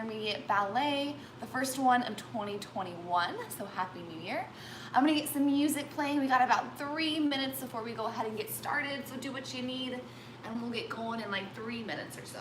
Intermediate Ballet, the first one of 2021, so Happy New Year. I'm gonna get some music playing. We got about 3 minutes before we go ahead and get started, so do what you need, and we'll get going in like 3 minutes or so.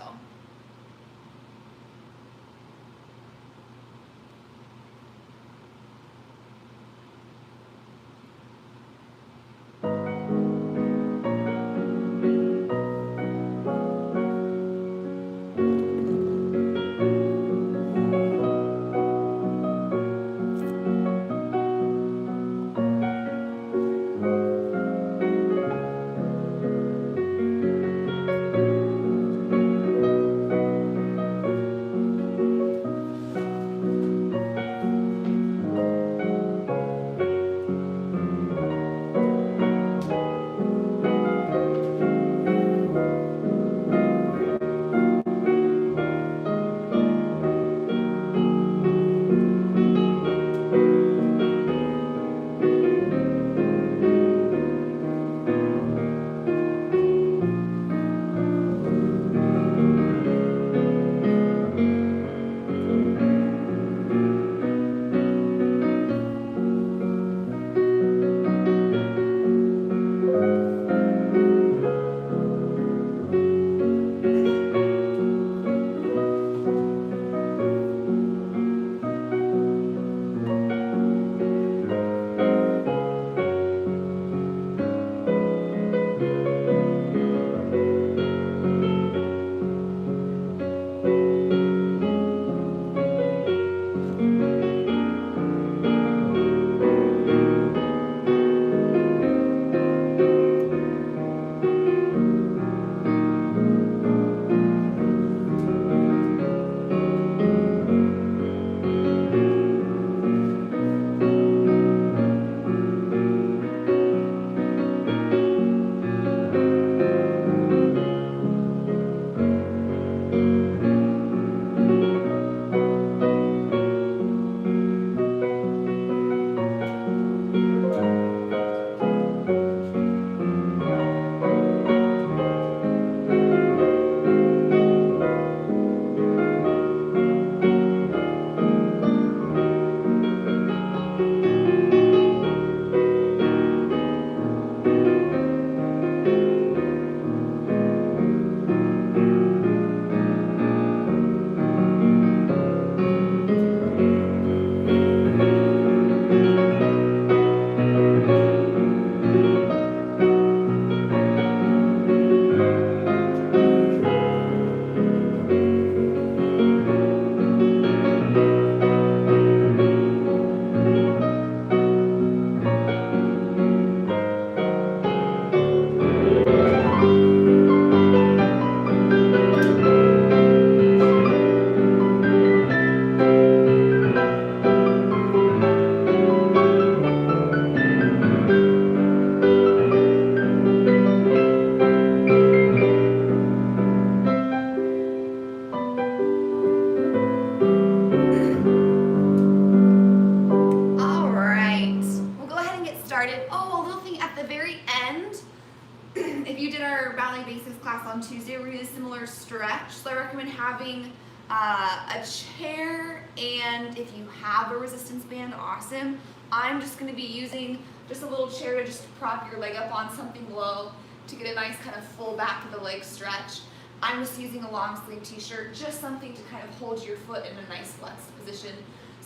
Tuesday, we're going to do a similar stretch. So I recommend having a chair, and if you have a resistance band, awesome. I'm just going to be using just a little chair to just prop your leg up on something low to get a nice kind of full back of the leg stretch. I'm just using a long sleeve t-shirt, just something to kind of hold your foot in a nice flexed position.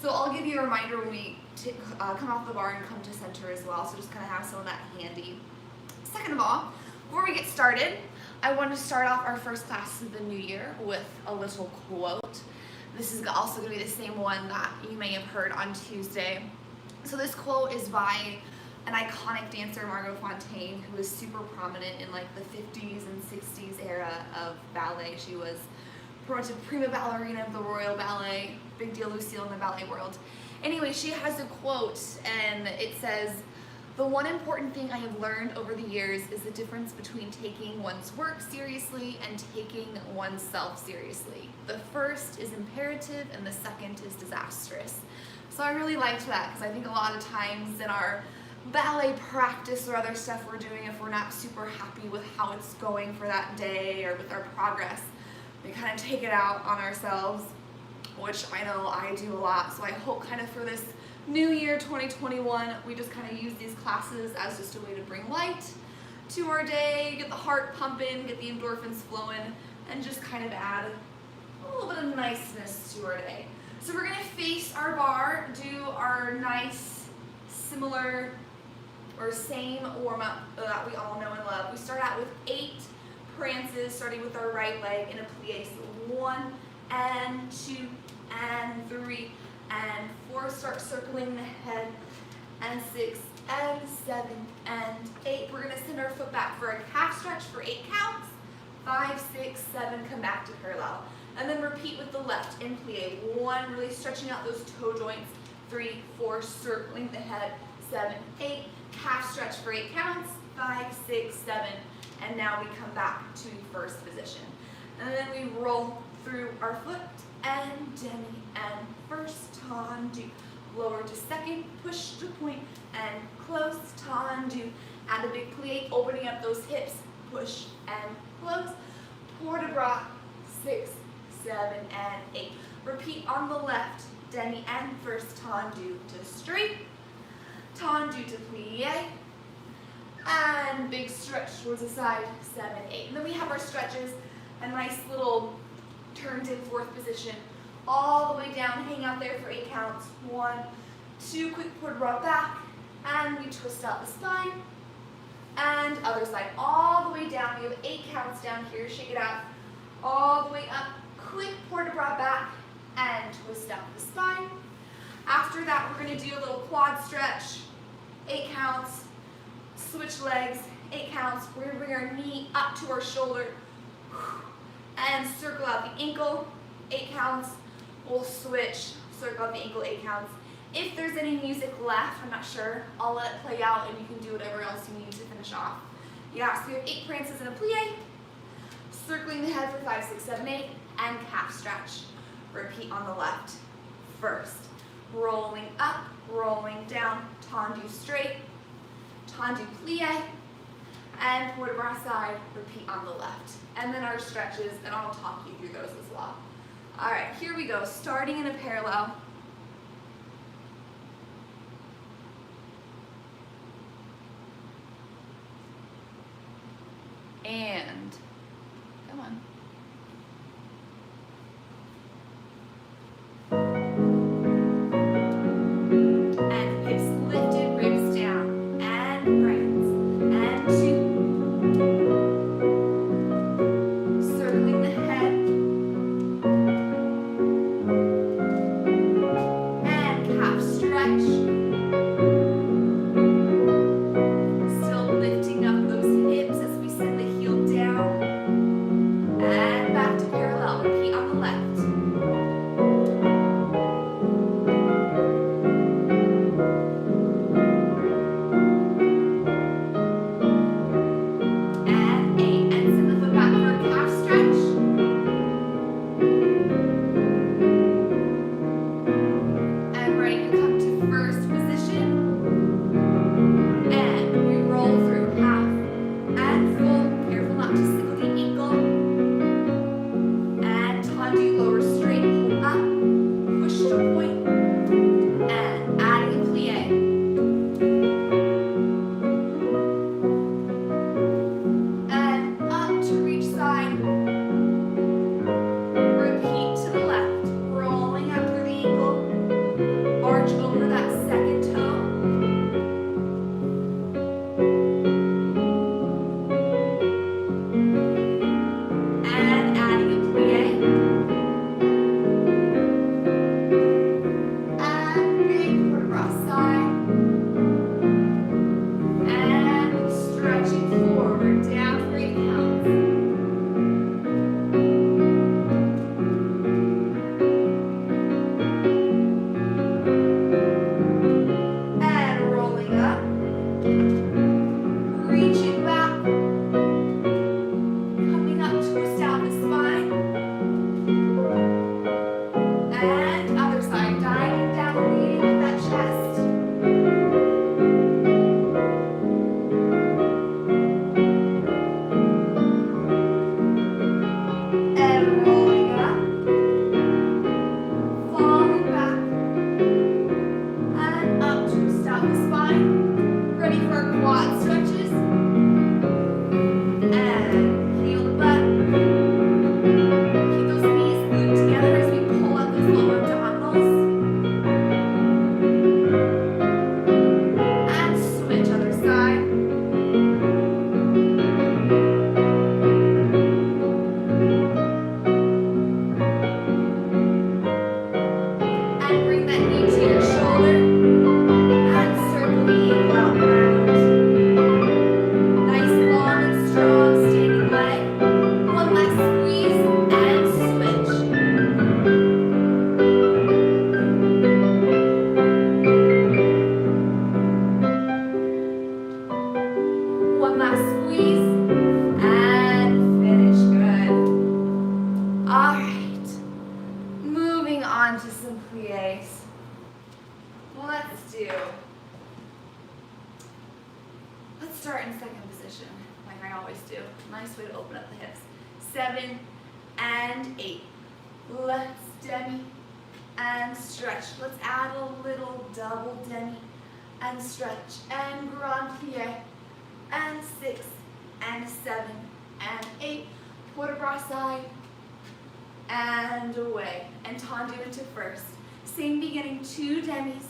So I'll give you a reminder when we come off the bar and come to center as well, so just kind of have some of that handy. Second of all, before we get started, I want to start off our first class of the new year with a little quote. This is also going to be the same one that you may have heard on Tuesday. So this quote is by an iconic dancer, Margot Fontaine, who was super prominent in like the 50s and 60s era of ballet. She was promoted prima ballerina of the Royal Ballet, big deal Lucille in the ballet world. Anyway, she has a quote, and it says, "The one important thing I have learned over the years is the difference between taking one's work seriously and taking oneself seriously. The first is imperative and the second is disastrous." So I really liked that, because I think a lot of times in our ballet practice or other stuff we're doing, if we're not super happy with how it's going for that day or with our progress, we kind of take it out on ourselves, which I know I do a lot. So I hope kind of for this new year, 2021, we just kind of use these classes as just a way to bring light to our day, get the heart pumping, get the endorphins flowing, and just kind of add a little bit of niceness to our day. So we're gonna face our bar, do our nice, similar, or same warm-up that we all know and love. We start out with 8 prances, starting with our right leg in a plie. So 1 and 2 and 3 and 4. Start circling the head, and 6 and 7 and 8. We're gonna send our foot back for a calf stretch for 8 counts. 5, 6, 7, come back to parallel. And then repeat with the left in plie. 1, really stretching out those toe joints. 3, 4, circling the head. 7, 8, calf stretch for 8 counts. 5, 6, 7, and now we come back to first position. And then we roll through our foot and demi and first tendu. Lower to second, push to point and close, tendu. Add a big plie, opening up those hips, push and close. Port de bras, 6, 7, and 8. Repeat on the left, demi and first tendu to straight, tendu to plie, and big stretch towards the side, 7, 8. And then we have our stretches, a nice little turned in fourth position, all the way down, hang out there for 8 counts. 1, 2, quick port de bras back, and we twist out the spine, and other side, all the way down. We have 8 counts down here, shake it out, all the way up, quick port de bras back, and twist out the spine. After that, we're gonna do a little quad stretch, 8 counts, switch legs, 8 counts. We're gonna bring our knee up to our shoulder, and circle out the ankle, 8 counts. We'll switch, circle out the ankle, 8 counts. If there's any music left, I'm not sure, I'll let it play out and you can do whatever else you need to finish off. Yeah, so we have 8 prances in a plie, circling the head for 5, 6, 7, 8, and calf stretch. Repeat on the left first. Rolling up, rolling down, tendu straight, tendu plie, and port de bras side, repeat on the left. And then our stretches, and I'll talk you through those as well. All right, here we go, starting in a parallel. And, come on. And hips lifted, ribs down, and prance, and 2. Circling the head, and calf stretch. Still lifting up those hips as we send the heel down, and back to parallel. Repeat on the left. And 8, and send the foot back for a calf stretch. And ready to come to first position. And we roll through half and full. Careful not to sickle the ankle. And tendu, lower straight, pull up, push to point, and adding a plie. And up to reach side. Repeat to the left, rolling up through the ankle, arch over that second toe. And adding a plie. And big port de bras side. And stretching forward, down for 8 counts. And rolling up. Reaching back. Coming up, twist out the spine. And other side, diving down, leading with that chest. And rolling up. onto some pliés. Let's start in second position, like I always do. Nice way to open up the hips. 7 and 8. Let's demi and stretch. Let's add a little double demi and stretch and grand plie. And 6 and 7 and 8. Port de bras side and away. And tendu into first. Same beginning, 2 demis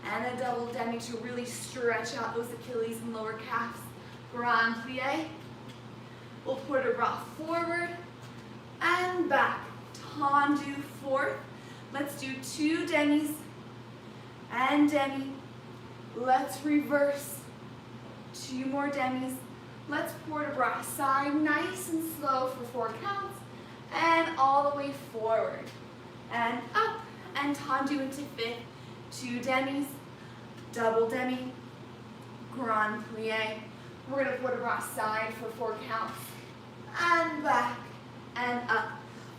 and a double demi to really stretch out those Achilles and lower calves. Grand plie. We'll port de bras forward and back. Tendu fourth. Let's do 2 demis and demi. Let's reverse. 2 more demis. Let's port de bras side, nice and slow for 4 counts. And all the way forward. And up. And tendu into fifth. 2 demis. Double demi. Grand plie. We're going to port de bras side for 4 counts. And back. And up.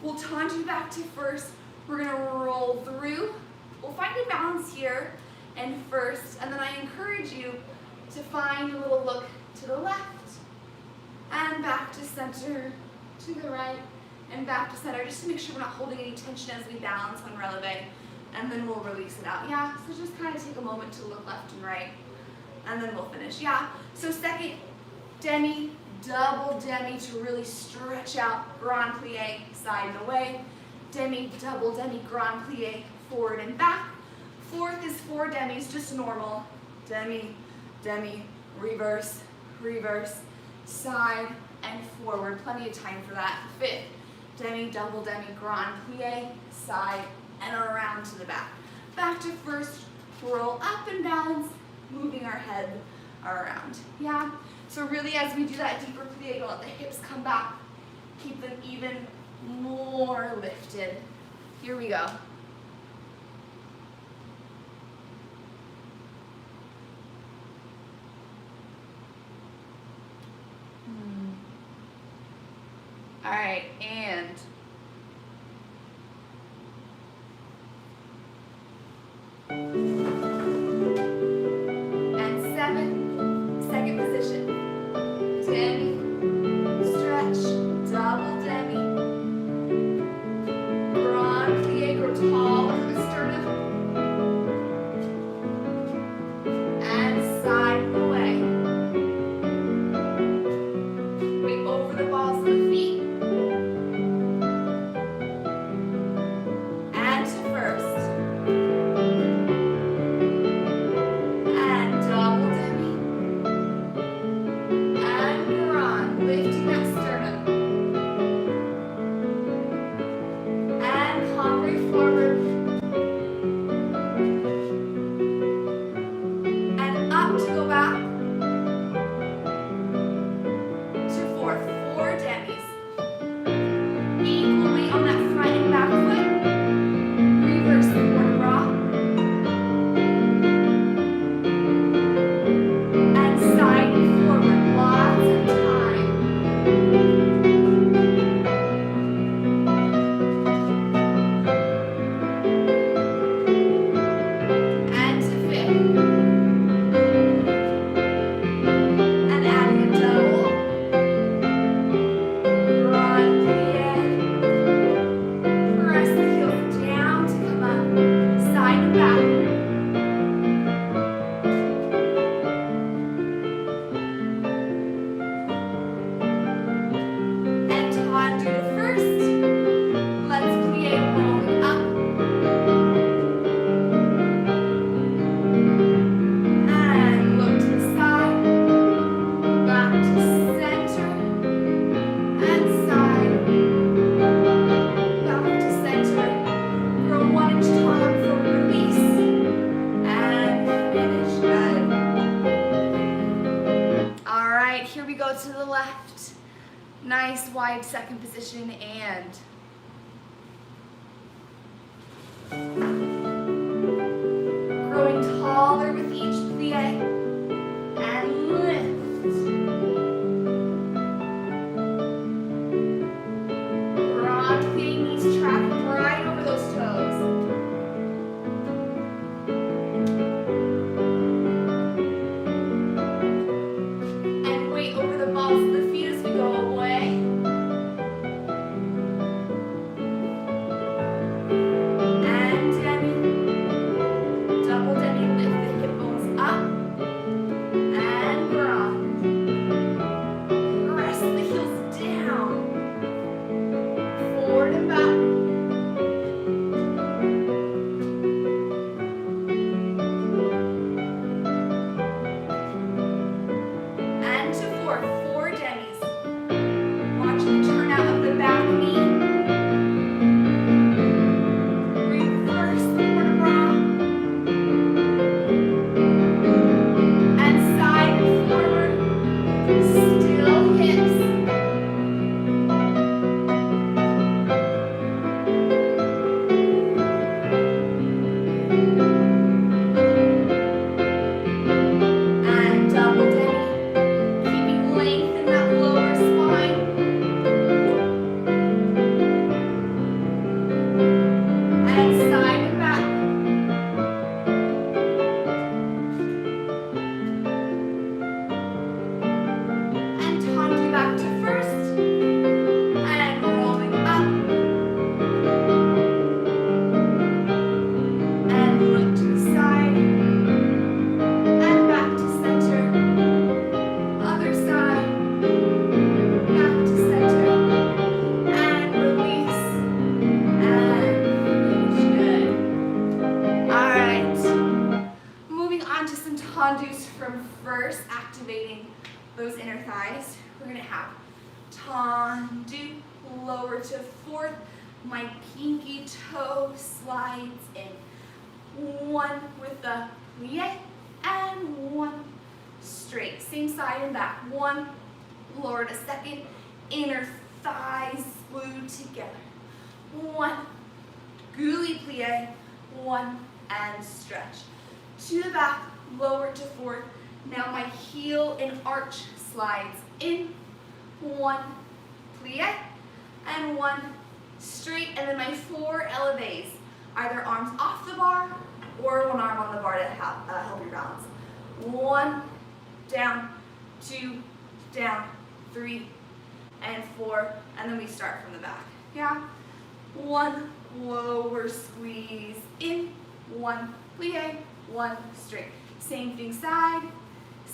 We'll tendu back to first. We're going to roll through. We'll find a balance here and first. And then I encourage you to find a little look to the left. And back to center, to the right, and back to center, just to make sure we're not holding any tension as we balance on releve, and then we'll release it out. Yeah, so just kind of take a moment to look left and right, and then we'll finish. Yeah, so second demi, double demi to really stretch out, grand plie, side and away, demi, double demi, grand plie, forward and back. Fourth is 4 demis, just normal, demi, demi, reverse, reverse, side and forward. Plenty of time for that. Fifth, demi, double demi, grand plie, side and around to the back. Back to first, roll up and balance, moving our head around. Yeah? So really as we do that deeper plie, don't let the hips come back. Keep them even more lifted. Here we go. All right, and seven, second position. Demi, stretch, double demi. Grand plie, grow tall over the sternum. And side and away. Weight over the balls of the feet. To the left. Nice wide second position and growing taller with each plie and lift. Grand plie, knees track right over those toes. and side and back. And tendu back to first, and rolling up. And look to the side, and back to center. Other side, back to center, and release, and finish. Good. All right. Moving on to some tendus from first, activating those inner thighs. We're gonna have tendu, lower to fourth. My pinky toe slides in. One with the plie, and one straight. Same side and back. One, lower to second. Inner thighs glued together. One, gooey plie. One, and stretch. To the back, lower to fourth. Now my heel and arch slides in. One, plie, and one, straight. And then my four elevates. Either arms off the bar or one arm on the bar to help you balance. One, down, two, down, three, and four, and then we start from the back. Yeah? One, lower squeeze in, one, plie, one, straight. Same thing side,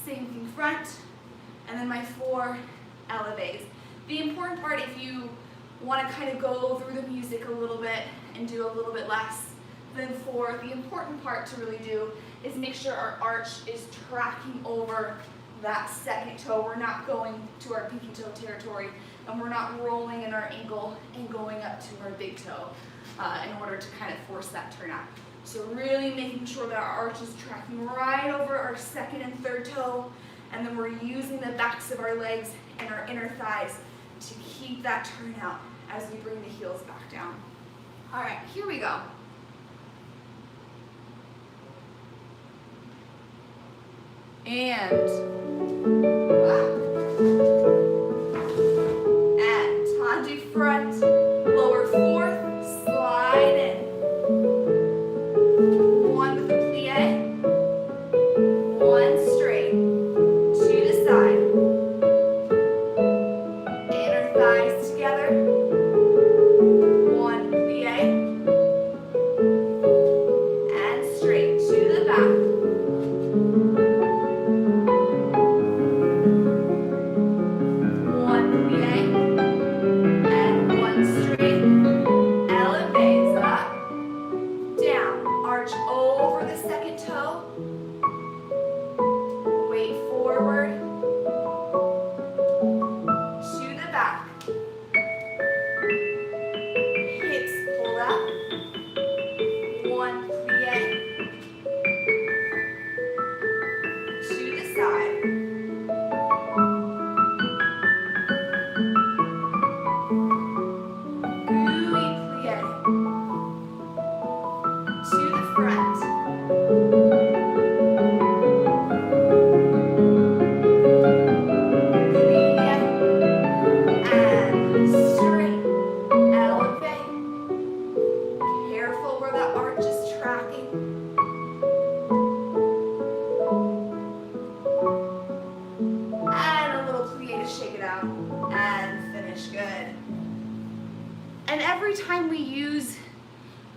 same thing front, and then my four elevates. The important part, if you want to kind of go through the music a little bit and do a little bit less than four, the important part to really do is make sure our arch is tracking over that second toe. We're not going to our pinky toe territory, and we're not rolling in our ankle and going up to our big toe in order to kind of force that turn out. So really making sure that our arch is tracking right over our second and third toe, and then we're using the backs of our legs and our inner thighs to keep that turn out as we bring the heels back down. All right, here we go. And tendu front, lower fourth, slide in. One with the plie, one straight, to the side. Inner thighs together. One plie, and straight, to the back.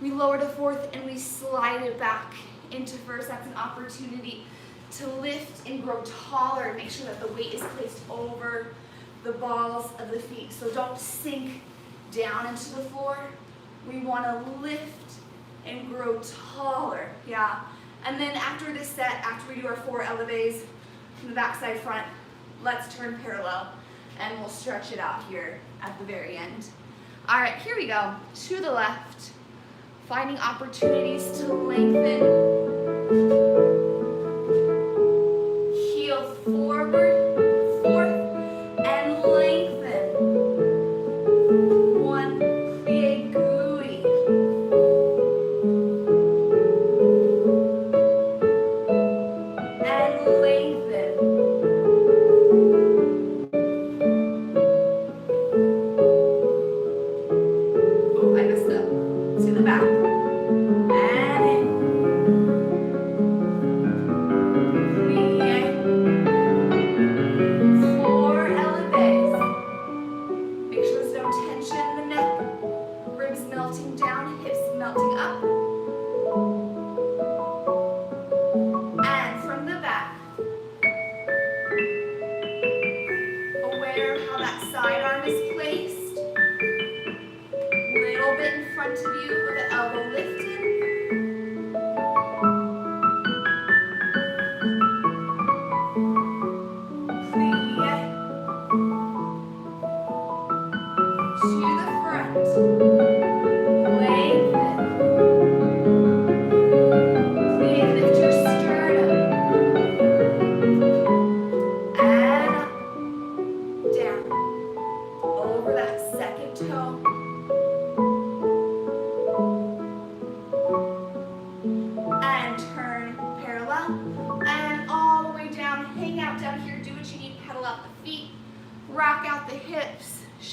We lower to fourth and we slide it back into first. That's an opportunity to lift and grow taller. Make sure that the weight is placed over the balls of the feet. So don't sink down into the floor. We want to lift and grow taller. Yeah. And then after this set, after we do our four elevates from the back, side, front, let's turn parallel and we'll stretch it out here at the very end. All right, here we go. To the left. Finding opportunities to lengthen. Heel forward, fourth, and lengthen. One, plie, gooey. And lengthen. Oh, I messed up. To the back.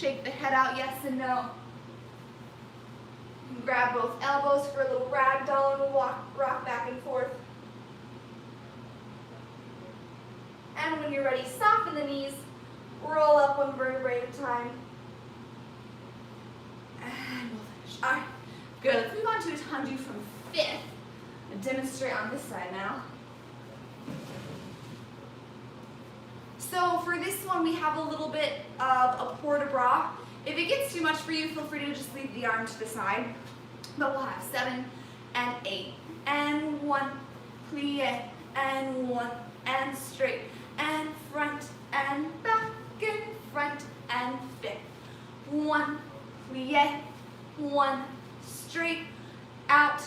shake the head out, yes and no. You can grab both elbows for a little ragdoll and rock back and forth. And when you're ready, soften the knees, roll up one vertebrae at a time. And we'll finish. All right, good. Let's move on to a tandu from fifth. I'll demonstrate on this side now. So for this one, we have a little bit of a port de bras. If it gets too much for you, feel free to just leave the arm to the side. But we'll have 7 and 8. And 1, plie, and 1, and straight, and front, and back, and front, and fifth. 1, plie, 1, straight, out,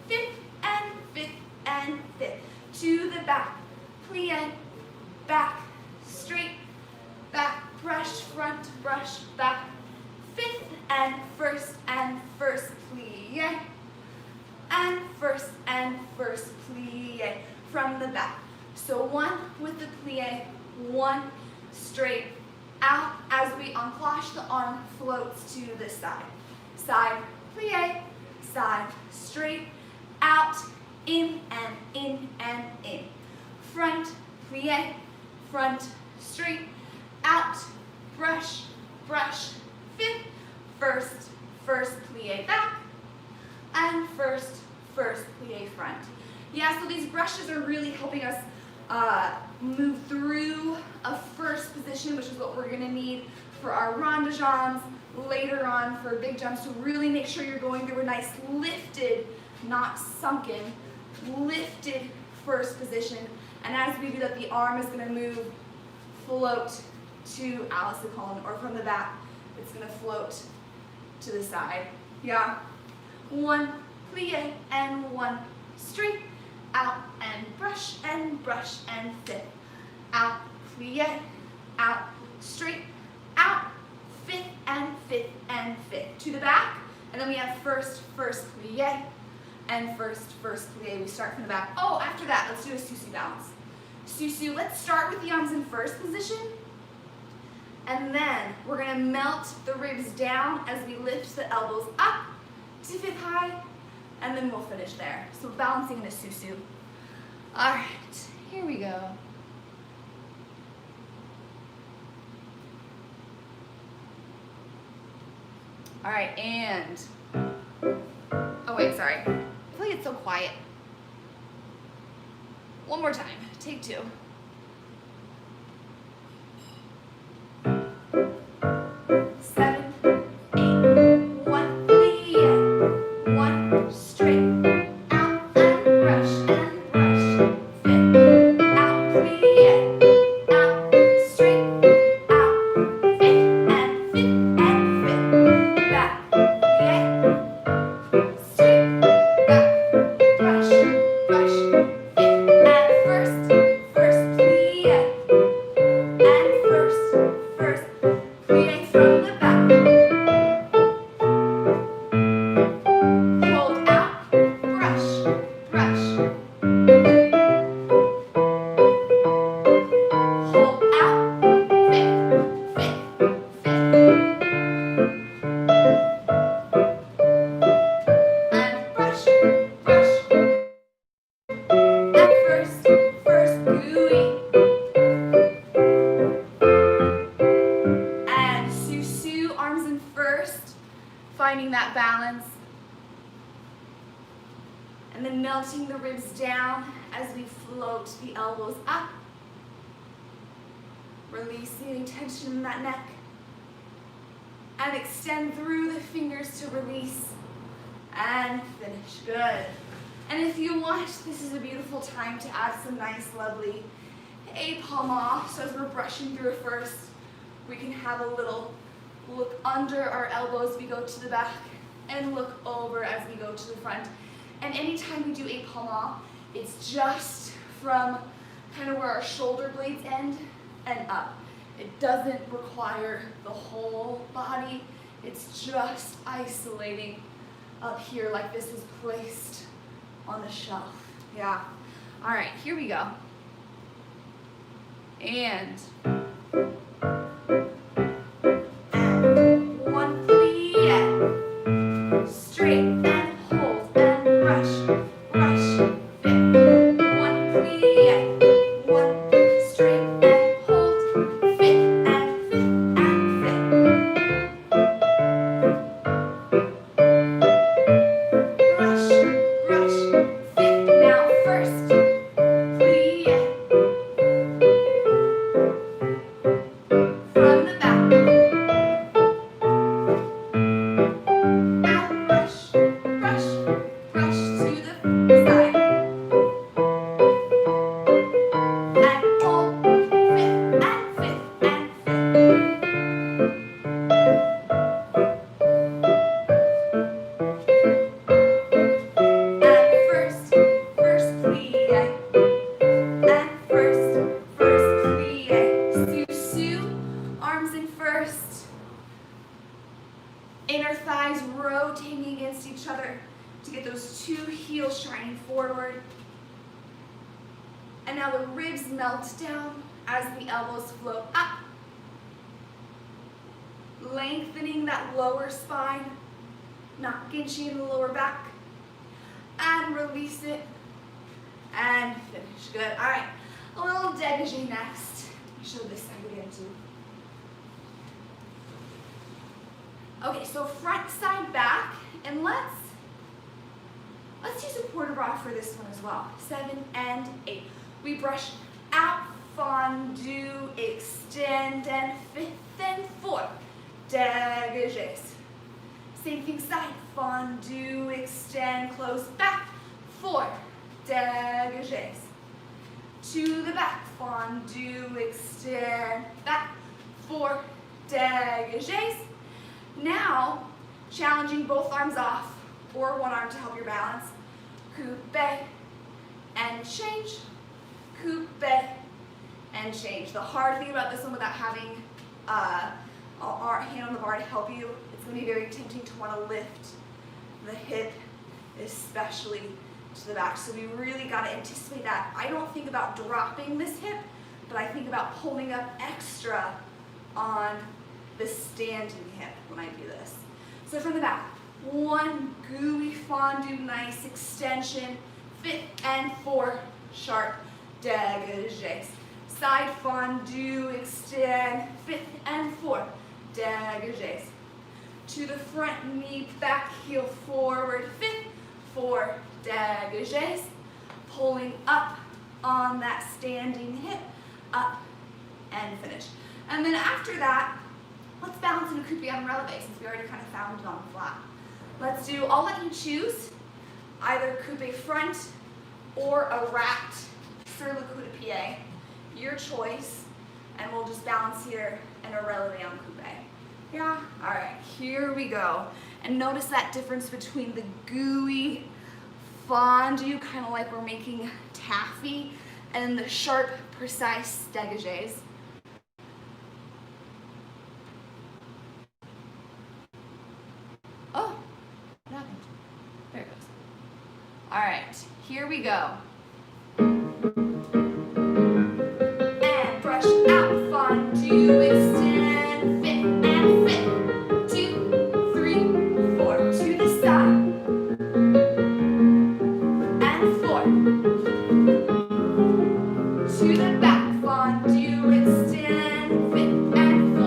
fifth, and fifth, and fifth. To the back, plie, back, straight, back, brush, front, brush, back, fifth, and first, plie, and first, plie, from the back. So 1 with the plie, 1, straight, out, as we encloche, the arm floats to the side. Side, plie, side, straight, out, in, and in, and in. Front, plie, front, straight, out, brush, brush, fifth, first, plie back, and first, plie front. Yeah, so these brushes are really helping us move through a first position, which is what we're gonna need for our rond de jambes later on for big jumps. So really make sure you're going through a nice lifted, not sunken, lifted first position. And as we do that, the arm is gonna move, float to Alice the column, or from the back, it's gonna float to the side. Yeah. 1, plie, and 1, straight, out, and brush, and fifth. Out, plie, out, straight, out, fifth, and fifth, and fifth. To the back, and then we have first, plie, and first, plie. We start from the back. Oh, after that, let's do a susu balance. Susu, let's start with the arms in first position, and then we're gonna melt the ribs down as we lift the elbows up to fifth high, and then we'll finish there. So balancing in a susu. All right, here we go. All right, and, oh wait, sorry. I feel like it's so quiet. One more time, take 2. Finding that balance, and then melting the ribs down as we float the elbows up, releasing any tension in that neck, and extend through the fingers to release, and finish. Good. And if you want, this is a beautiful time to add some nice, lovely épaulement. So as we're brushing through first, we can have a little look under our elbows, we go to the back, and look over as we go to the front. And anytime we do épaulement, it's just from kind of where our shoulder blades end and up. It doesn't require the whole body. It's just isolating up here like this was placed on the shelf. Yeah. All right, here we go. And Inner thighs rotating against each other to get those two heels shining forward. And now the ribs melt down as the elbows float up. Lengthening that lower spine, not ginching in the lower back. And release it. And finish. Good. All right. A little dégagé next. I'll show this side again too. Okay, so front, side, back, and let's use a port de bras for this one as well. 7 and 8. We brush out, fondue, extend, and 5th and 4th. Dégagés. Same thing side, fondue, extend, close back, 4. Dégagés. To the back, fondue, extend, back, 4. Dégagés. Now, challenging both arms off or one arm to help your balance. Coupe and change. Coupe and change. The hard thing about this one without having our hand on the bar to help you, it's going to be very tempting to want to lift the hip, especially to the back. So we really got to anticipate that. I don't think about dropping this hip, but I think about pulling up extra on the standing hip when I do this. So from the back, 1 gooey fondue, nice extension, 5th and 4 sharp dégagés. Side fondue, extend, 5th and 4 dégagés. To the front knee, back heel forward, 5th, 4 dégagés. Pulling up on that standing hip, up and finish. And then after that, let's balance in a coupe on releve since we already kind of found it on the flat. Let's do, I'll let you choose either coupe front or a wrapped sur le coup de pied, your choice, and we'll just balance here in a releve on coupe. Yeah? All right, here we go. And notice that difference between the gooey fondue, kind of like we're making taffy, and the sharp, precise dégagés. Oh, what happened? There it goes. All right, here we go. And brush out, fondue, extend, 5th and 5th. 2, 3, 4. To the side. And 4. To the back, fondue, extend, 5th and 4.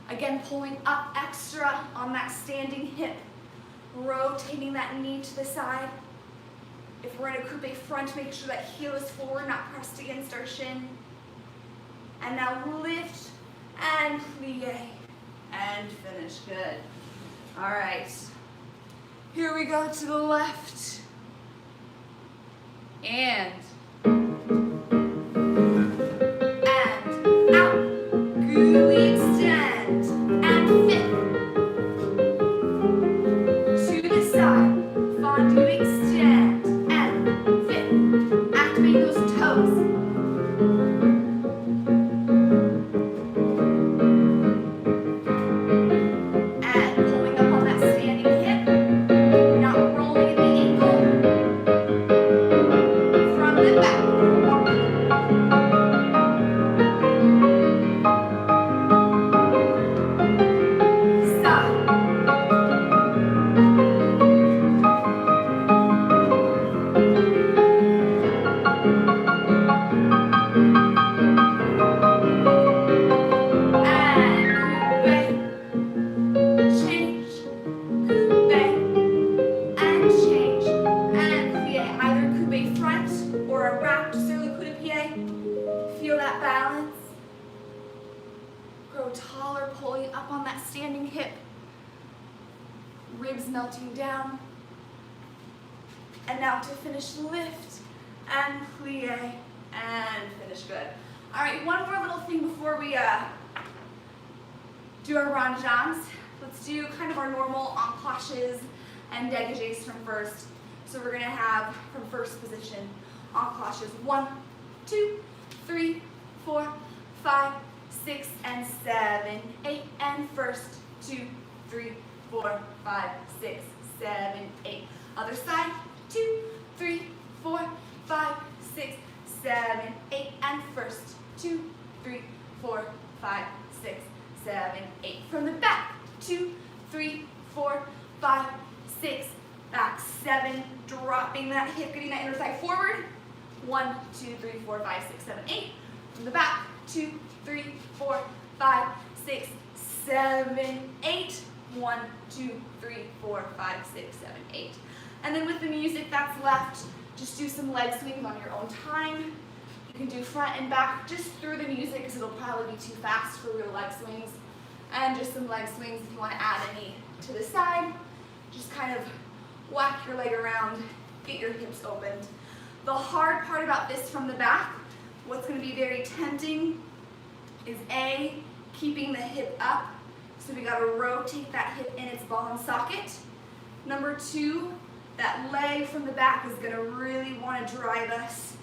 Again, pulling up extra on that standing hip, rotating that knee to the side. If we're in a coupe front, make sure that heel is forward, not pressed against our shin. And now lift and plie and finish. Good. All right. Here we go to the left. and out. Good, we extend, and fifth. To the side, fondue, extend, and fifth. Activate those toes. And pulling up on that standing hip, not rolling the ankle. From the back. Feel that balance. Grow taller, pulling up on that standing hip. Ribs melting down. And now to finish, lift and plie and finish. Good. All right, one more little thing before we do our rondins. Let's do kind of our normal enclenches and dégagés from first. So we're gonna have from first position enclenches 1, 2, 3, 4, 5, 6, and 7, 8, and first 2, 3, 4, 5, 6, 7, 8. Other side 2, 3, 4, 5, 6, 7, 8, and first 2, 3, 4, 5, 6, 7, 8. From the back 2, 3, 4, 5, 6, back 7, dropping that hip, getting that inner thigh forward. 1, 2, 3, 4, 5, 6, 7, 8. From the back, 2, 3, 4, 5, 6, 7, 8. 1, 2, 3, 4, 5, 6, 7, 8. And then with the music that's left, just do some leg swings on your own time. You can do front and back just through the music because it'll probably be too fast for real leg swings. And just some leg swings if you want to add any to the side. Just kind of whack your leg around, get your hips opened. The hard part about this from the back, what's going to be very tempting is A, keeping the hip up. So we got to rotate that hip in its ball and socket. Number 2, that leg from the back is going to really want to drive us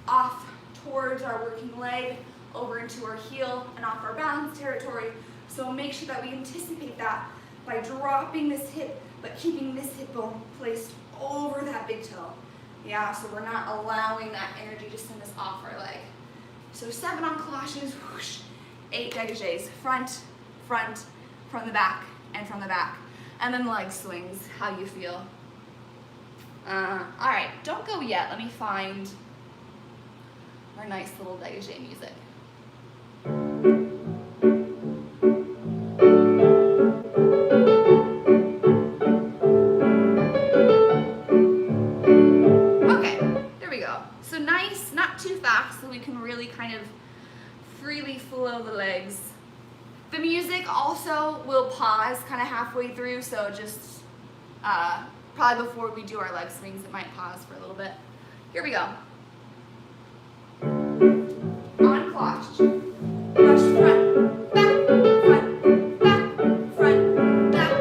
off towards our working leg, over into our heel and off our balance territory. So make sure that we anticipate that by dropping this hip, but keeping this hip bone placed over that big toe. Yeah, so we're not allowing that energy to send us off our leg. So 7 enclenches, whoosh, 8 dégagés, front, front, from the back, and from the back. And then leg swings, how you feel. All right, don't go yet. Let me find our nice little dégagé music. So nice, not too fast, so we can really kind of freely flow the legs. The music also will pause kind of halfway through, so just probably before we do our leg swings, it might pause for a little bit. Here we go. Enclenche. Rush front, back,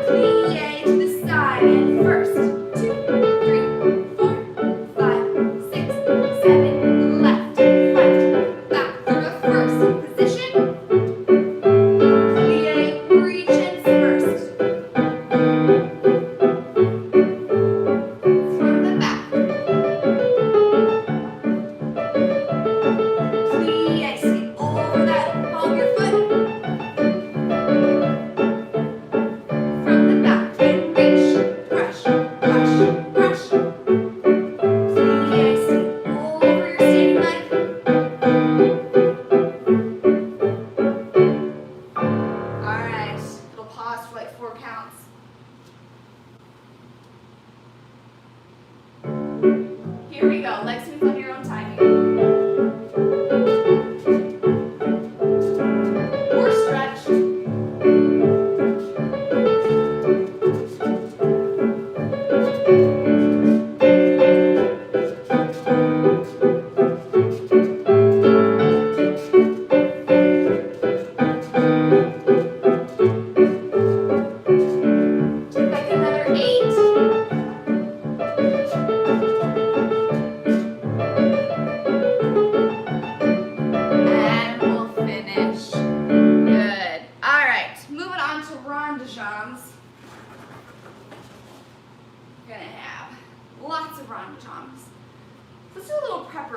plie to the side, and first, 2, 3, 4, 5, 6, 7, left, front, back, through a first position, plie, reach and first, from the back, plie, sweep over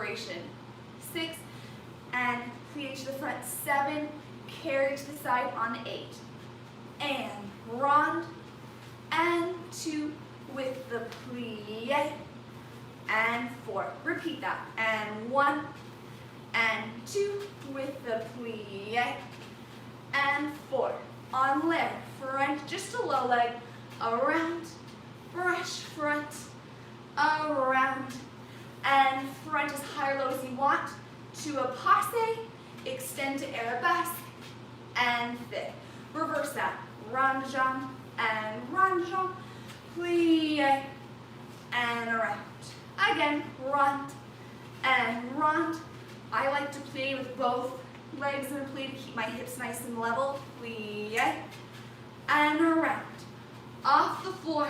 separation. 6, and plie to the front. 7, carry to the side on 8. And rond, and 2 with the plie, and 4. Repeat that. And 1, and 2 with the plie, and 4. On leg, front, just a low leg, around, brush front, around, and front as high or low as you want, to a passe, extend to arabesque, and fit. Reverse that, rond jambe, plie, and around. Again, rond, and rond. I like to plie with both legs in a plie to keep my hips nice and level, plie, and around. Off the floor,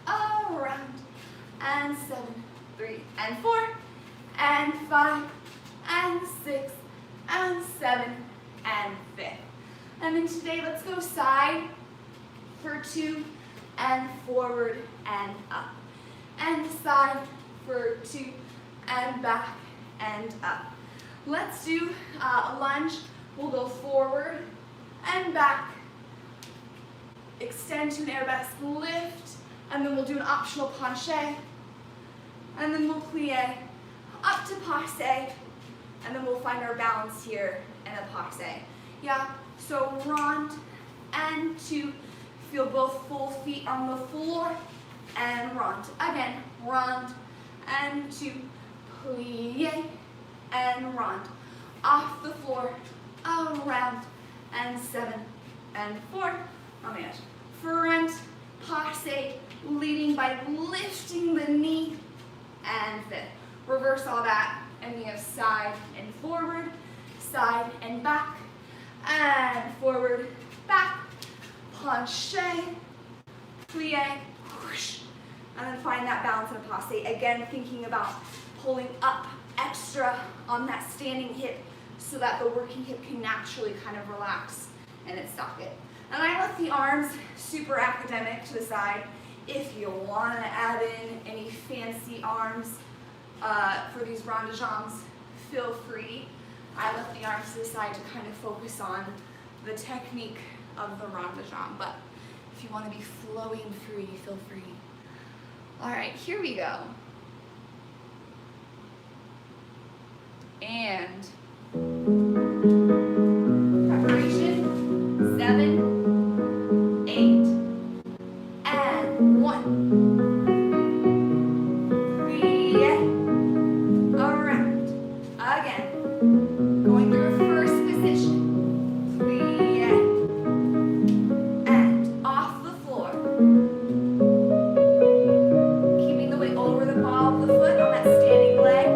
around, and 7, 3, and 4, and 5, and 6, and 7, and 5. And then today, let's go side for 2, and forward and up. And side for 2, and back and up. Let's do a lunge. We'll go forward and back. Extend to an arabesque, lift, and then we'll do an optional penché. And then we'll plie up to passe, and then we'll find our balance here in a passe. Yeah, so rond and 2, feel both full feet on the floor, and rond. Again, rond and 2, plie, and rond. Off the floor, around, and 7, and 4. On the edge. Front, passe, leading by lifting the knee, and fit. Reverse all that, and we have side and forward, side and back, and forward, back, penché, plie, whoosh, and then find that balance in a passe. Again, thinking about pulling up extra on that standing hip so that the working hip can naturally kind of relax in its socket. And I left the arms super academic to the side. If you want to add in any fancy arms for these rond de jambes, feel free. I left the arms to the side to kind of focus on the technique of the rond de jambe. But if you want to be flowing free, feel free. All right, here we go. And preparation, 7, 8, and 1. Plie, around. Again, going through a first position. Plie, and off the floor. Keeping the weight over the ball of the foot on that standing leg.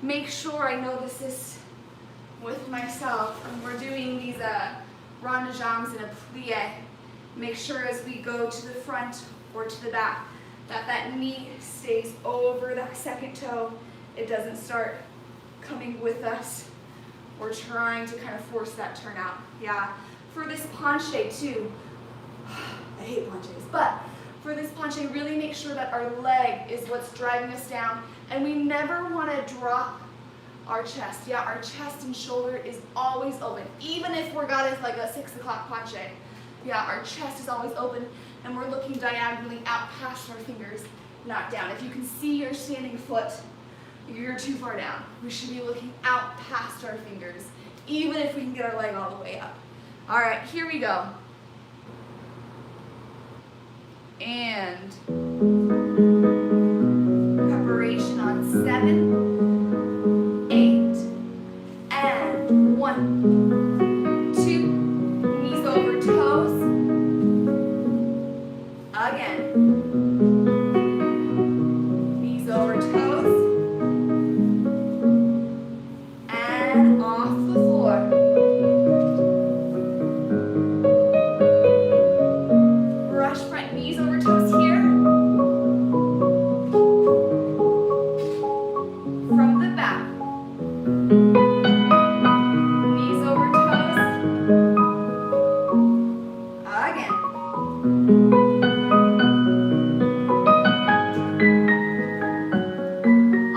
Make sure I notice this with myself when we're doing these rond de jambes in a plie. Make sure as we go to the front or to the back that knee stays over that second toe. It doesn't start coming with us. We're trying to kind of force that turn out. Yeah. For this penché too, I hate penchés, but for this penché, really make sure that our leg is what's driving us down, and we never want to drop our chest. Yeah, our chest and shoulder is always open, even if we're got it like a 6 o'clock penché. Yeah, our chest is always open, and we're looking diagonally out past our fingers, not down. If you can see your standing foot, you're too far down. We should be looking out past our fingers, even if we can get our leg all the way up. All right, here we go. And preparation on 7, 8, and 1, 2, knees over toes. Again. Knees over toes. And off the floor. Brush front knees over toes here. From the back. Knees over toes. Again.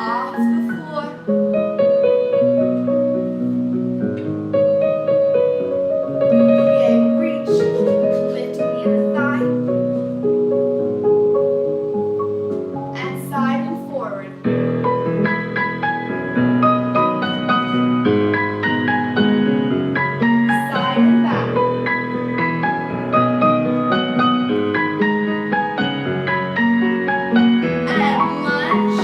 Off the floor. Reach, lift the inner thigh. And side and forward. Side and back. And lunge.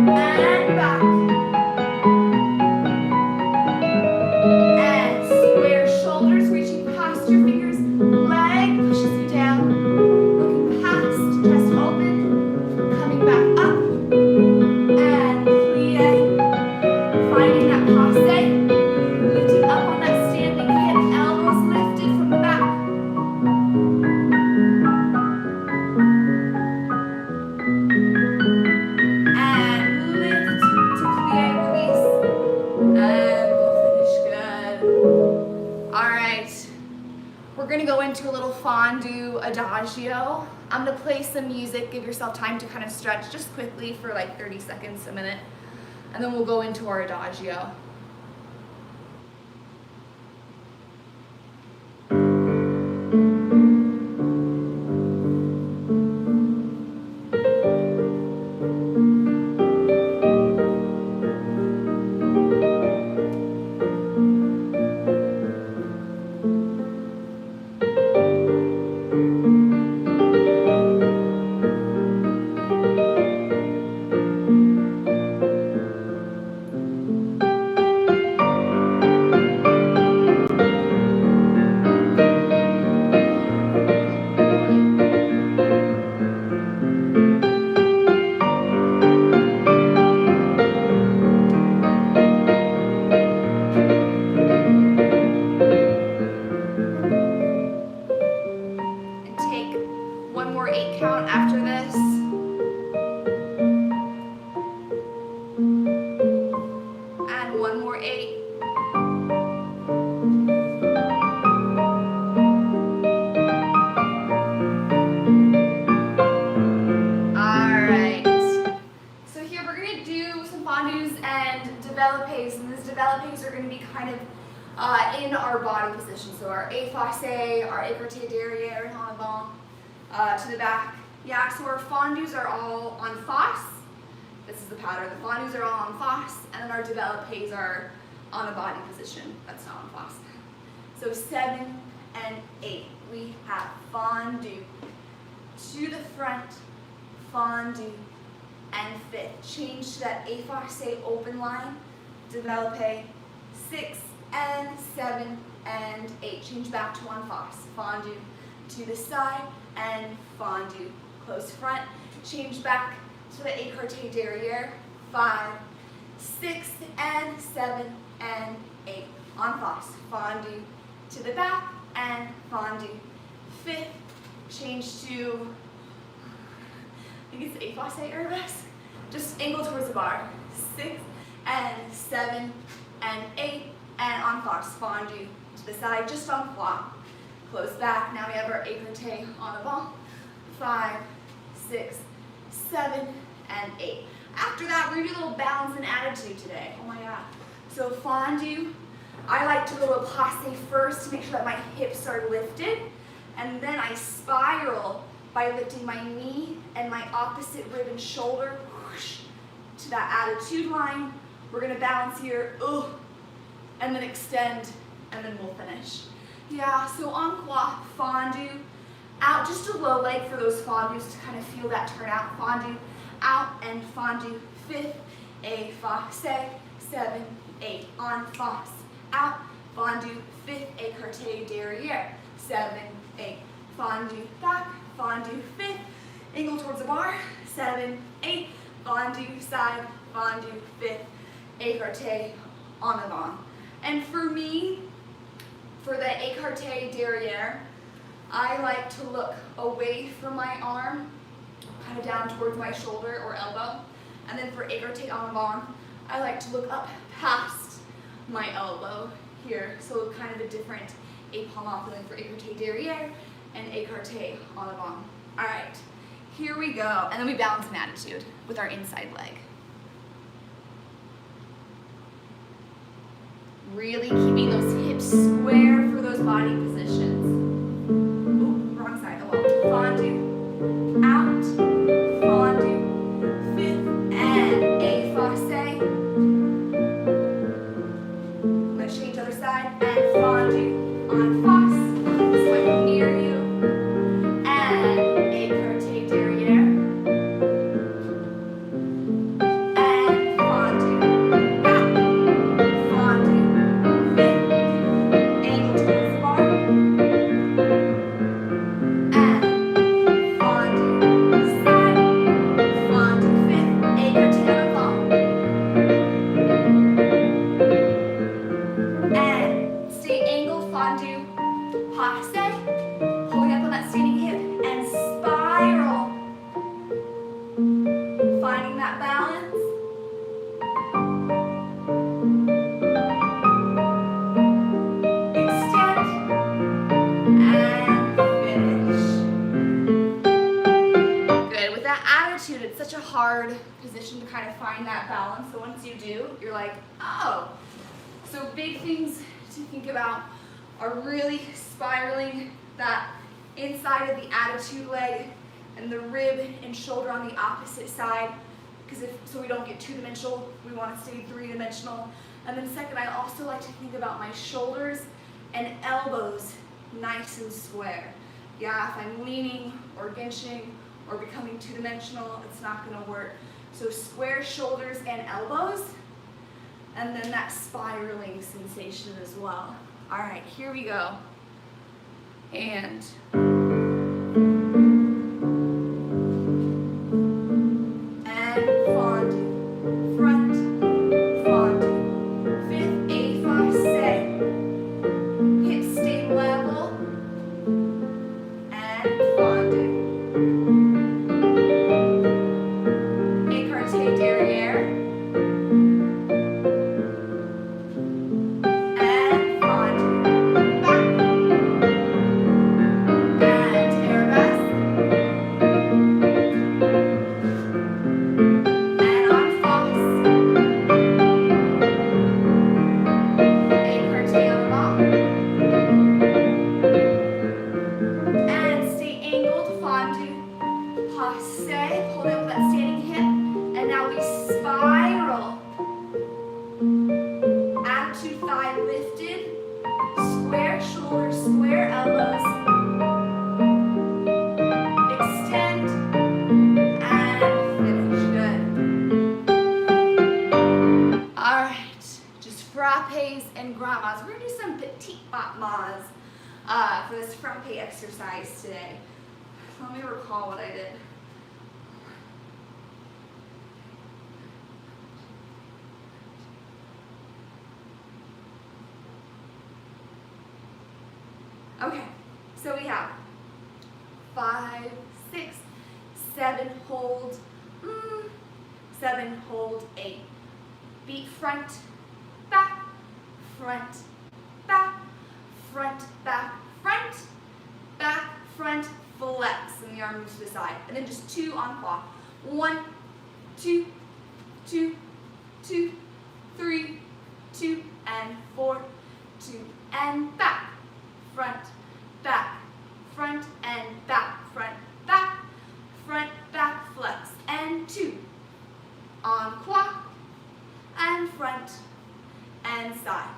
And back. And square shoulders, reaching past your fingers. Leg pushes you down. Looking past, chest open. Coming back up. And plie. Finding that passe. Lifting up on that standing hip. Elbows lifted from the back. And lift to plie, release. And we'll finish good. All right. We're gonna go into a little fondue adagio. I'm gonna play some music, give yourself time to kind of stretch just quickly for like 30 seconds, a minute, and then we'll go into our adagio. And take one more 8 count after this. And one more 8. Alright. So here we're going to do some fondues and developes, and these developes are going to be kind of in our body position. So our efface, our écarté derrière and en avant, to the back. Yeah, so our fondues are all on face. This is the pattern. The fondues are all on face, and then our developes are on a body position. That's not on face. So 7 and 8. We have fondue to the front, fondue, and fifth. Change to that efface open line, develope, 6 and 7 and 8. Change back to one face. Fondue to the side and fondue. Close front. Change back to the écarté derrière. 5, 6 and 7 and 8. On face. Fondue to the back and fondue. fifth, change to, I think it's efface arabesque. Just angle towards the bar. 6 and 7 and 8, and en face, fondue to the side, just en croix. Close back. Now we have our écarté en avant. 5, 6, 7, and 8. After that, we're gonna do a little balance and attitude today. Oh my God. So fondue, I like to go to passe first to make sure that my hips are lifted, and then I spiral by lifting my knee and my opposite rib and shoulder whoosh, to that attitude line. We're gonna balance here, and then extend, and then we'll finish. Yeah, so en croix, fondue, out, just a low leg for those fondues to kind of feel that turn out. Fondue, out, and fondue, fifth, efface, 7, 8, en face, out, fondue, fifth, écarté derrière, 7, 8, fondue, back, fondue, fifth, angle towards the bar, 7, 8, fondue, side, fondue, fifth, écarté, en avant. And for me, for the écarté derrière, I like to look away from my arm, kind of down towards my shoulder or elbow. And then for écarté en avant, I like to look up past my elbow here. So kind of a different épaulement feeling for écarté derrière and écarté en avant. All right, here we go. And then we balance an attitude with our inside leg. Really keeping those hips square for those body positions. Ooh, wrong side. Oh well. Fondue, out, fondue, fifth, and efface. Let's change other side, and fondue, en face, so I'm near you, and écarté derrière, and fondue, out, fondue, fifth, angle towards the bar, and fondue, side, fondue, fifth, écarté en avant. And stay angle, fondue, passe, holding up on that standing hip, and spiral. Finding that balance. Extend, and finish. Good. With that attitude, it's such a hard position to kind of find that balance. So once you do, you're like, oh. So big things to think about are really spiraling that inside of the attitude leg and the rib and shoulder on the opposite side, because so we don't get two-dimensional, we want to stay three-dimensional. And then second, I also like to think about my shoulders and elbows nice and square. Yeah, if I'm leaning or ginching or becoming two-dimensional, it's not going to work. So square shoulders and elbows, and then that spiraling sensation as well. All right, here we go. And fondue, front, fondue, fifth, efface, hips stay level, and fondue, écarté derrière, and fondue, back, and arabesque, and en face, écarté en avant, and stay angled, fondue, passe, hold up that standing hip, and now we spiral, attitude thigh lifted, square shoulders, square elbows, extend, and finish. Good. All right, just frappes and grands. We're gonna do some petit battements for this frappe exercise today. Let me recall what I did. Okay, so we have 5, 6, 7, hold, 7, hold, 8. Beat front, back, front, back, front, back, front, back, front, flex, and the arm moves to the side. And then just 2 on clock. 1, 2, 2, 2, 3, 2, and 4, 2, and back, front, back, front, and back, front, back, flex, and 2. On clock, and front, and side.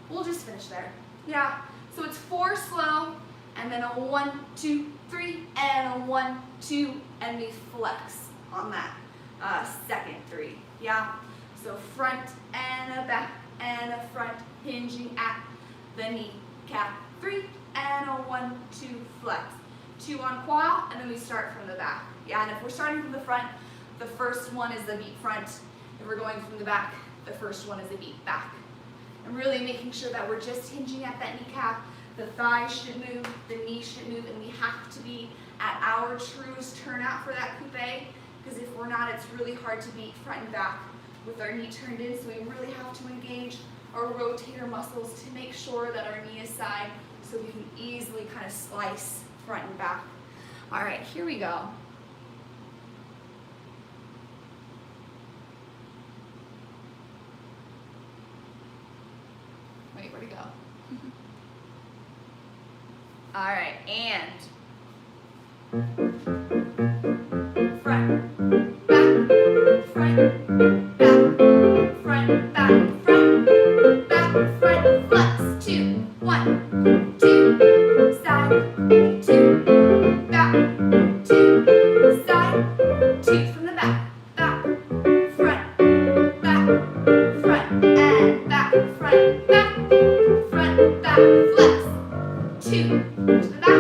We'll just finish there. Yeah, so it's 4 slow, and then a 1, 2, 3, and a 1, 2, and we flex on that second 3. Yeah, so front and a back and a front, hinging at the kneecap. 3 and a 1, 2, flex. 2 on quad, and then we start from the back. Yeah, and if we're starting from the front, the first one is the beat front. If we're going from the back, the first one is the beat back. And really making sure that we're just hinging at that kneecap. The thigh should move, the knee should move, and we have to be at our truest turnout for that coupe, because if we're not, it's really hard to beat front and back with our knee turned in, so we really have to engage our rotator muscles to make sure that our knee is side, so we can easily kind of slice front and back. All right, here we go. Wait, where'd it go? All right, and front, back, front, back, flex. 2, 1, 2, side, 2, back, 2, side, 2 from the back, front, and back, flex. 2 to the back,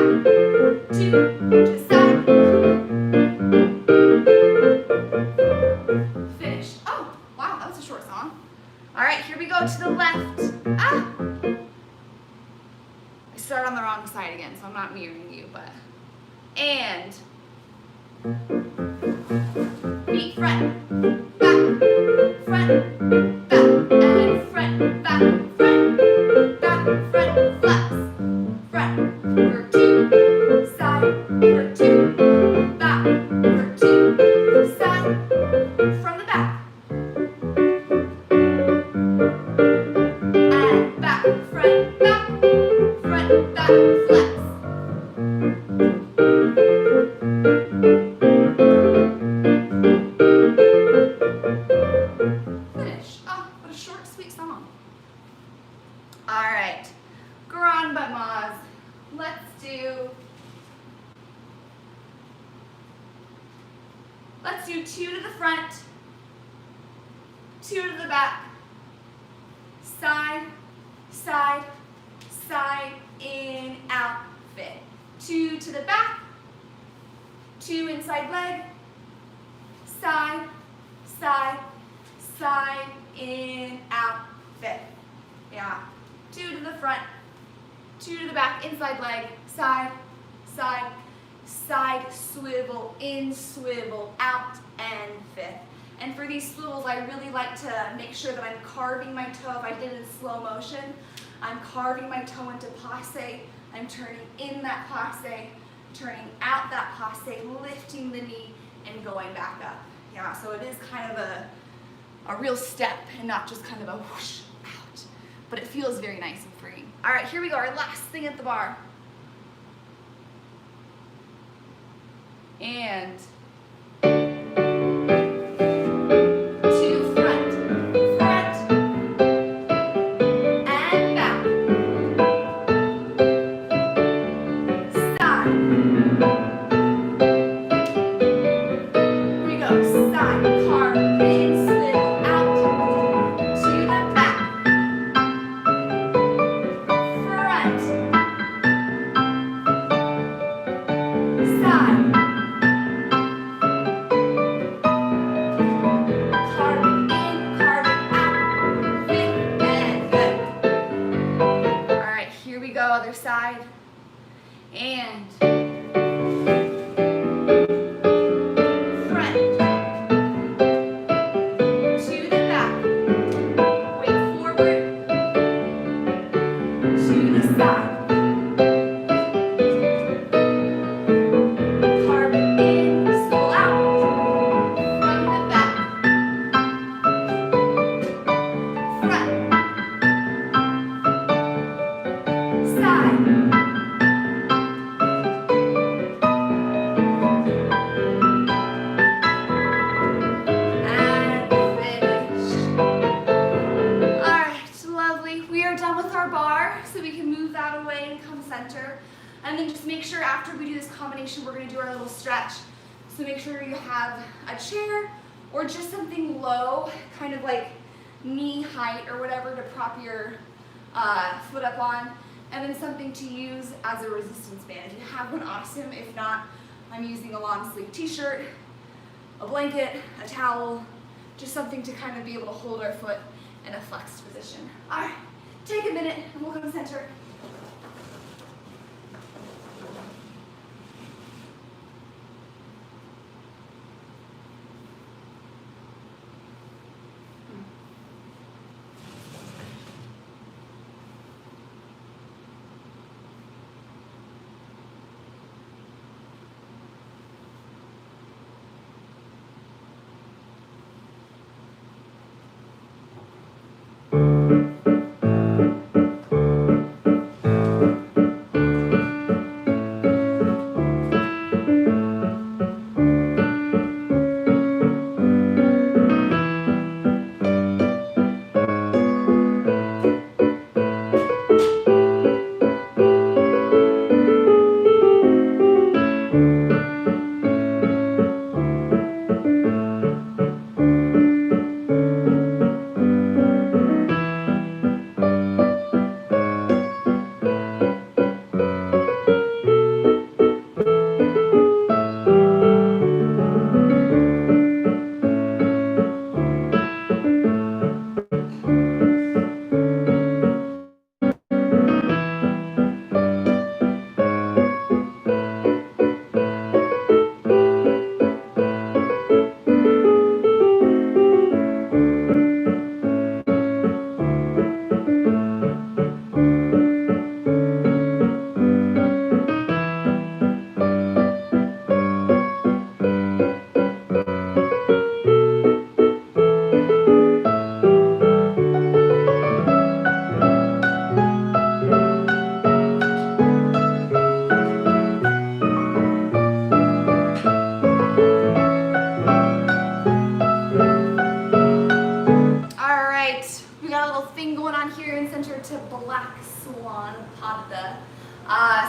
2 to the side. Finish. Oh, wow, that was a short song. All right, here we go to the left. I started on the wrong side again, so I'm not mirroring you, but. And. Beat front, back, and front, back, flex. Front for 2, side for 2, back for 2, side from the back. And back, front, back, flex. Finish. Oh, what a short, sweet song. All right, grand butt mas. Let's do 2 to the front, 2 to the back, side, side, side, in, out, fit. 2 to the back, 2 inside leg, side, side, side, in, out, fit. Yeah. 2 to the front, 2 to the back, inside leg, side, side, side, swivel, in, swivel, out, and fifth. And for these swivels, I really like to make sure that I'm carving my toe. If I did it in slow motion, I'm carving my toe into passe. I'm turning in that passe, turning out that passe, lifting the knee, and going back up. Yeah, so it is kind of a real step and not just kind of a whoosh out. But it feels very nice and free. All right, here we go, our last thing at the bar. And make sure after we do this combination, we're gonna do our little stretch. So make sure you have a chair or just something low, kind of like knee height or whatever to prop your foot up on, and then something to use as a resistance band. If you have one, awesome. If not, I'm using a long sleeve t-shirt, a blanket, a towel, just something to kind of be able to hold our foot in a flexed position. All right, take a minute and we'll come center.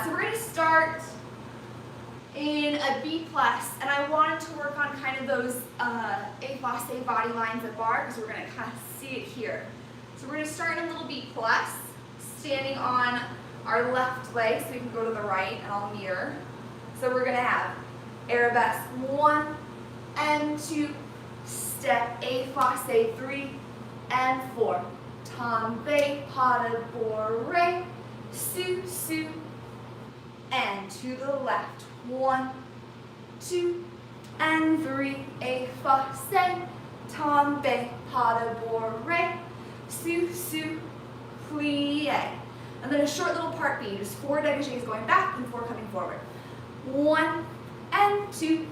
So we're going to start in a B+, and I wanted to work on kind of those A body lines at bar, because we're going to kind of see it here. So we're going to start in a little B+, standing on our left leg, so we can go to the right, and I'll mirror. So we're going to have arabesque 1 and 2, step A, 3 and 4, tombe, pas de bourrée, su, su, and to the left, 1, 2, and 3, effacé, tombe, pas de bourrée, su, su, plié. And then a short little part B, just 4 dégagés going back and 4 coming forward. 1 and 2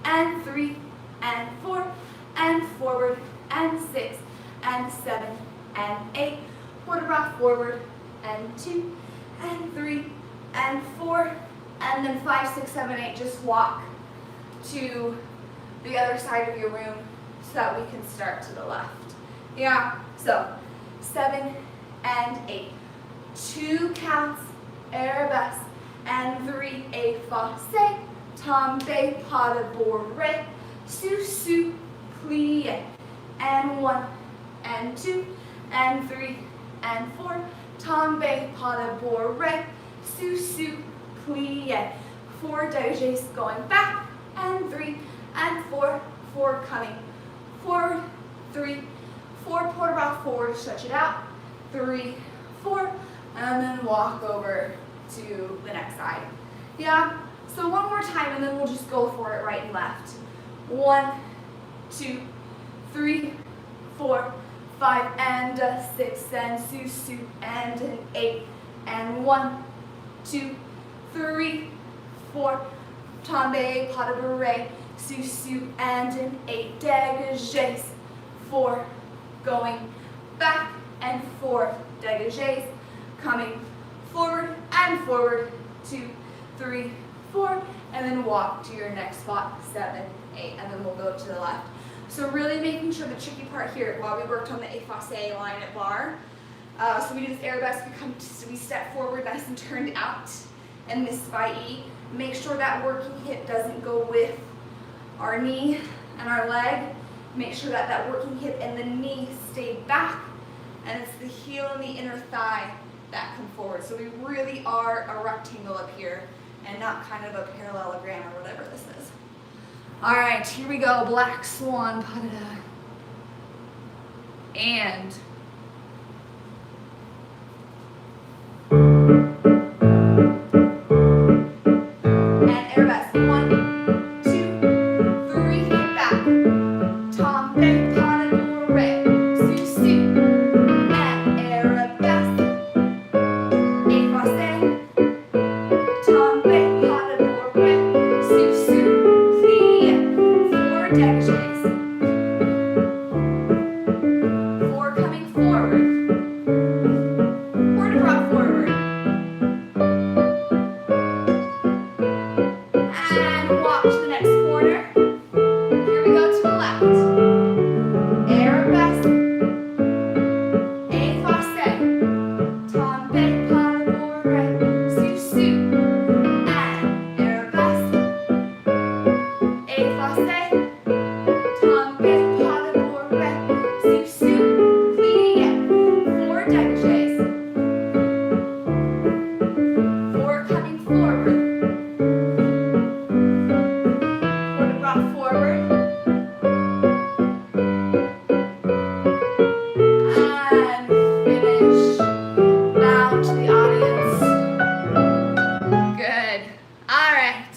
and 3 and 4 and forward and 6 and 7 and 8, quarter rock forward and 2 and 3 and 4, and then 5, 6, 7, 8, just walk to the other side of your room so that we can start to the left. Yeah, so 7 and 8, 2 counts, arabesque, and 3, effacé, tombe, pas de bourrée, su, su, plié, and 1 and 2 and 3 and 4, tombe, pas de bourrée, su, su, plié. 4 dégagés going back, and 3 and 4, 4 coming forward, 3, 4, quarter rock forward, stretch it out, 3, 4, and then walk over to the next side. Yeah, so one more time and then we'll just go for it right and left. 1, 2, 3, 4, 5, and 6, and su, su, and an 8, and 1, 2, 3, 4, tombe, pas de bourrée, su, su, and an 8, dégagés, 4, going back, and 4 dégagés, coming forward and forward, 2, 3, 4, and then walk to your next spot, 7, 8, and then we'll go to the left. So really making sure the tricky part here, while we worked on the effacé line at bar, so we do this arabesque, we step forward nice and turned out, and this by E. Make sure that working hip doesn't go with our knee and our leg. Make sure that that working hip and the knee stay back, and it's the heel and the inner thigh that come forward. So we really are a rectangle up here and not kind of a parallelogram or whatever this is. All right, here we go, black swan, pa-da-da. And arabesque. 1, 2, 3, hip back. Tombe, pas de bourrée, sous-sous. And arabesque. Effacé. Tombe, pas de bourrée, sous-sous. Plié. 4 dégagés. 4 coming forward. 4 to drop forward. And walk to the next corner. Here we go to the left. Arabesque. Effacé. Tombe, pas de bourrée, sous-sous. And arabesque. Effacé. Tombe, pas de bourrée, sous-sous. Plié. 4 dégagés. 4 coming forward. 4 to drop forward. And finish. Bow to the audience. Good. All right.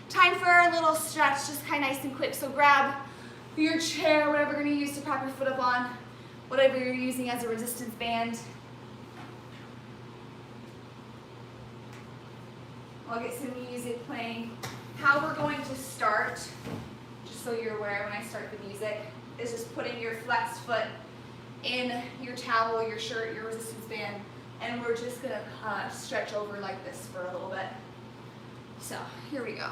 Time for a little stretch, just kind of nice and quick. So grab your chair, whatever you're going to use to prop your foot up on, whatever you're using as a resistance band. I'll get some music playing. How we're going to start, just so you're aware when I start the music, is just putting your flexed foot in your towel, your shirt, your resistance band, and we're just gonna stretch over like this for a little bit. So here we go.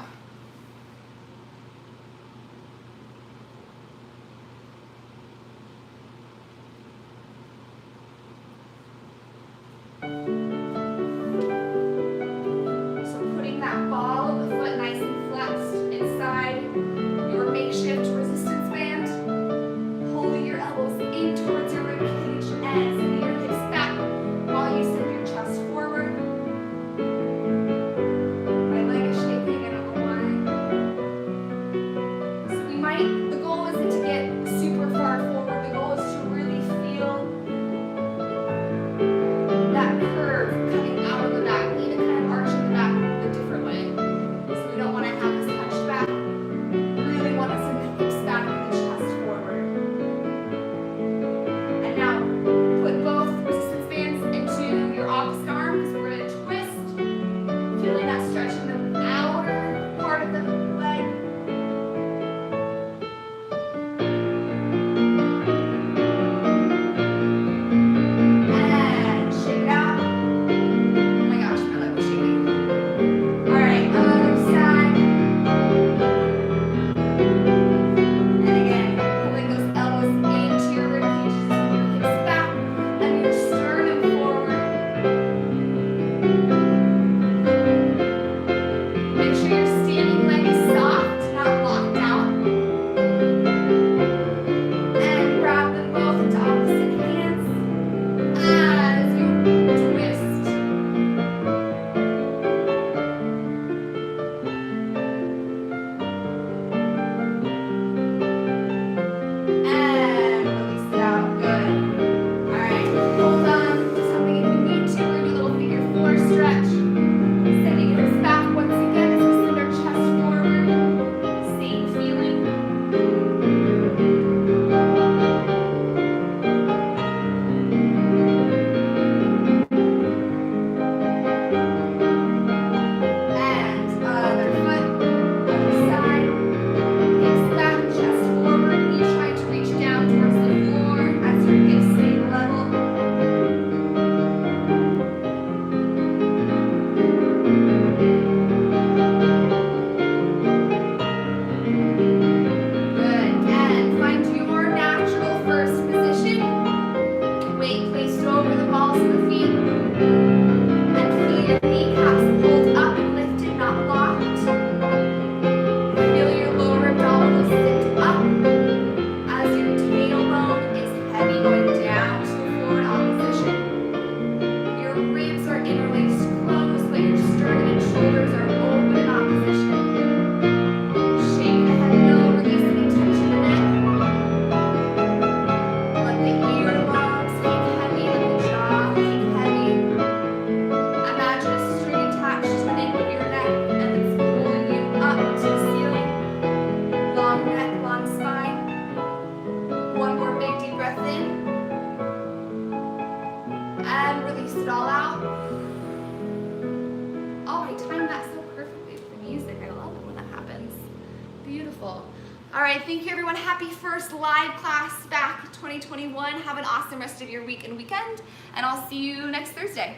So putting that ball of the foot nice and flexed inside your makeshift resistance band. Holding your elbows in towards your ribcage and sending your hips back while you send your chest forward. My leg is shaking, I don't know why. and release it all out. Oh, I timed that so perfectly with the music. I love it when that happens. Beautiful. All right, thank you everyone. Happy first live class back 2021. Have an awesome rest of your week and weekend, and I'll see you next Thursday.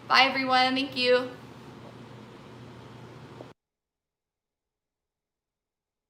Bye everyone, thank you.